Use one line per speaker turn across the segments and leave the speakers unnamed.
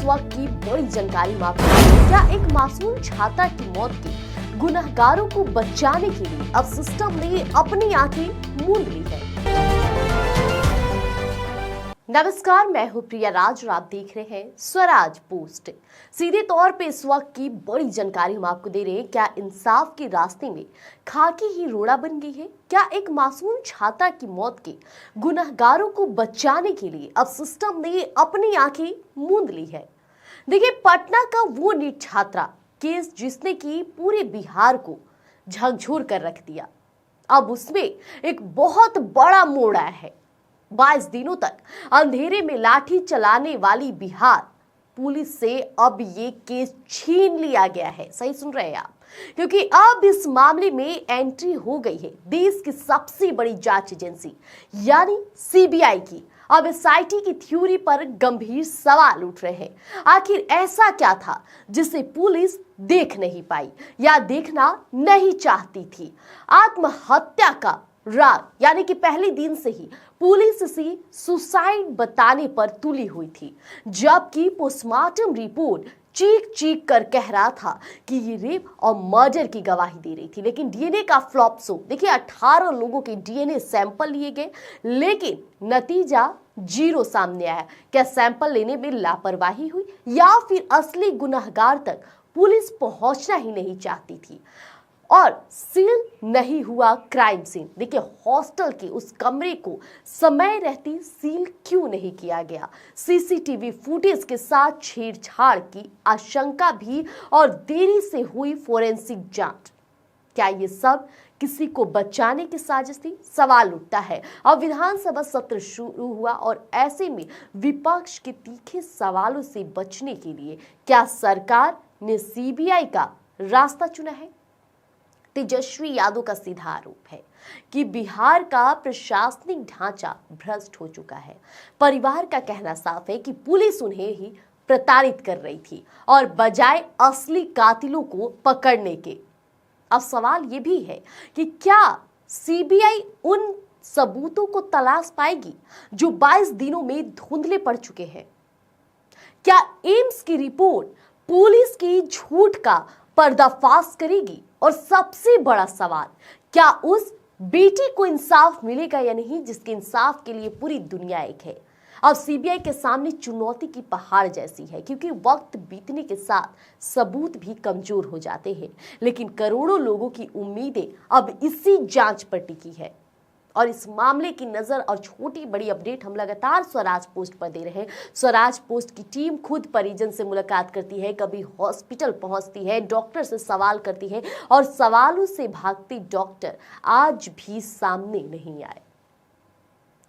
वक्त की बड़ी जानकारी मामले। क्या एक मासूम छात्रा की मौत के गुनहगारों को बचाने के लिए अब सिस्टम ने अपनी आंखें मूंद ली है। नमस्कार, मैं हूं प्रिया राज और आप देख रहे हैं स्वराज पोस्ट। सीधे तौर पे इस वक्त की बड़ी जानकारी हम आपको दे रहे हैं। क्या इंसाफ के रास्ते में खाकी ही रोड़ा बन गई है? क्या एक मासूम छात्रा की मौत के गुनहगारों को बचाने के लिए अब सिस्टम ने अपनी आंखें मूंद ली है? देखिए, पटना का वो नीट छात्रा केस जिसने की पूरे बिहार को झकझोर कर रख दिया, अब उसमें एक बहुत बड़ा मोड़ आया है। 22 दिनों तक अंधेरे में लाठी चलाने वाली बिहार पुलिस से अब ये केस छीन लिया गया है। सही सुन रहे हैं आप, क्योंकि अब इस मामले में एंट्री हो गई है देश की सबसे बड़ी जांच एजेंसी यानी सीबीआई की। अब एसआईटी की थ्योरी पर गंभीर सवाल उठ रहे हैं। आखिर ऐसा क्या था जिसे पुलिस देख नहीं पाई या देखना नहीं चाहती थी? आत्महत्या का राग, यानी कि पहले दिन से ही पुलिस इसे सुसाइड बताने पर तुली हुई थी, जबकि पोस्टमार्टम रिपोर्ट चीख चीख कर कह रहा था कि ये रेप और मर्डर की गवाही दे रही थी। लेकिन डीएनए का फ्लॉप शो। देखिए, 18 लोगों के डीएनए सैंपल लिए गए, लेकिन नतीजा 0 सामने आया। क्या सैंपल लेने में लापरवाही हुई या फिर असली गुनहगार तक पुलिस पहुंचना ही नहीं चाहती थी? और सील नहीं हुआ क्राइम सीन। देखिए, हॉस्टल के उस कमरे को समय रहती सील क्यों नहीं किया गया? सीसीटीवी फुटेज के साथ छेड़छाड़ की आशंका भी और देरी से हुई फोरेंसिक जांच। क्या ये सब किसी को बचाने की साजिश थी? सवाल उठता है। अब विधानसभा सत्र शुरू हुआ और ऐसे में विपक्ष के तीखे सवालों से बचने के लिए क्या सरकार ने सीबीआई का रास्ता चुना है? तेजस्वी यादव का सीधा आरोप है कि बिहार का प्रशासनिक ढांचा भ्रष्ट हो चुका है। परिवार का कहना साफ है कि पुलिस उन्हें ही प्रताड़ित कर रही थी और बजाय असली कातिलों को पकड़ने के। अब सवाल यह भी है कि क्या सीबीआई उन सबूतों को तलाश पाएगी जो 22 दिनों में धुंधले पड़ चुके हैं? क्या एम्स की रिपोर्ट पुलिस की झूठ का पर्दाफाश करेगी? और सबसे बड़ा सवाल, क्या उस बेटी को इंसाफ मिलेगा या नहीं, जिसके इंसाफ के लिए पूरी दुनिया एक है? अब सीबीआई के सामने चुनौती की पहाड़ जैसी है, क्योंकि वक्त बीतने के साथ सबूत भी कमजोर हो जाते हैं। लेकिन करोड़ों लोगों की उम्मीदें अब इसी जांच पर टिकी है। और इस मामले की नजर और छोटी बड़ी अपडेट हम लगातार स्वराज पोस्ट पर दे रहे हैं। स्वराज पोस्ट की टीम खुद परिजन से मुलाकात करती है, कभी हॉस्पिटल पहुंचती है, डॉक्टर से सवाल करती है, और सवालों से भागती डॉक्टर आज भी सामने नहीं आए।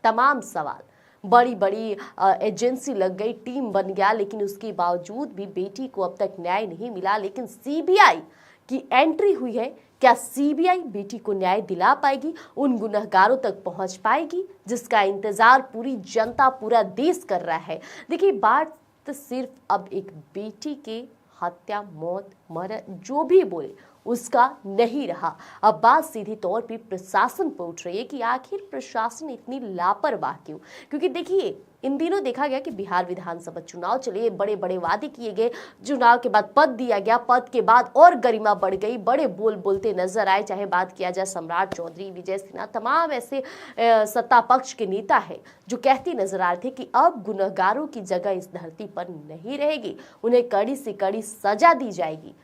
तमाम सवाल, बड़ी बड़ी एजेंसी लग गई, टीम बन गया, लेकिन उसके बावजूद भी बेटी को अब तक न्याय नहीं मिला। लेकिन सीबीआई की एंट्री हुई है। क्या सीबीआई बेटी को न्याय दिला पाएगी, उन गुनहगारों तक पहुंच पाएगी जिसका इंतजार पूरी जनता, पूरा देश कर रहा है? देखिए, बात तो सिर्फ अब एक बेटी के हत्या, मौत, मर्डर, जो भी बोले उसका नहीं रहा। अब बात सीधी तौर पे प्रशासन पर उठ रही है कि आखिर प्रशासन इतनी लापरवाह क्यों? क्योंकि देखिए, इन दिनों देखा गया कि बिहार विधानसभा चुनाव चले, बड़े बड़े वादे किए गए, चुनाव के बाद पद दिया गया, पद के बाद और गरिमा बढ़ गई, बड़े बोल बोलते नजर आए। चाहे बात किया जाए सम्राट चौधरी, विजय सिन्हा, तमाम ऐसे सत्ता पक्ष के नेता है जो कहते नजर आ रहे थे कि अब गुनहगारों की जगह इस धरती पर नहीं रहेगी, उन्हें कड़ी से कड़ी सजा दी जाएगी।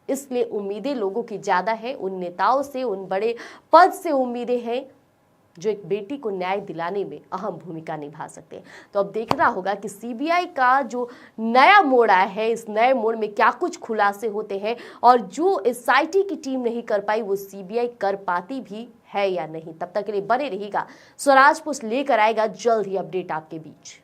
इसलिए उम्मीदें लोगों की ज्यादा है, उन नेताओं से, उन बड़े पद से उम्मीदें हैं जो एक बेटी को न्याय दिलाने में अहम भूमिका निभा सकते हैं। तो अब देखना होगा कि सीबीआई का जो नया मोड़ आया है, इस नए मोड़ में क्या कुछ खुलासे होते हैं, और जो एसआईटी की टीम नहीं कर पाई वो सीबीआई कर पाती भी है या नहीं। तब तक के लिए बने रहिएगा, स्वराज पोस्ट लेकर आएगा जल्द ही अपडेट आपके बीच।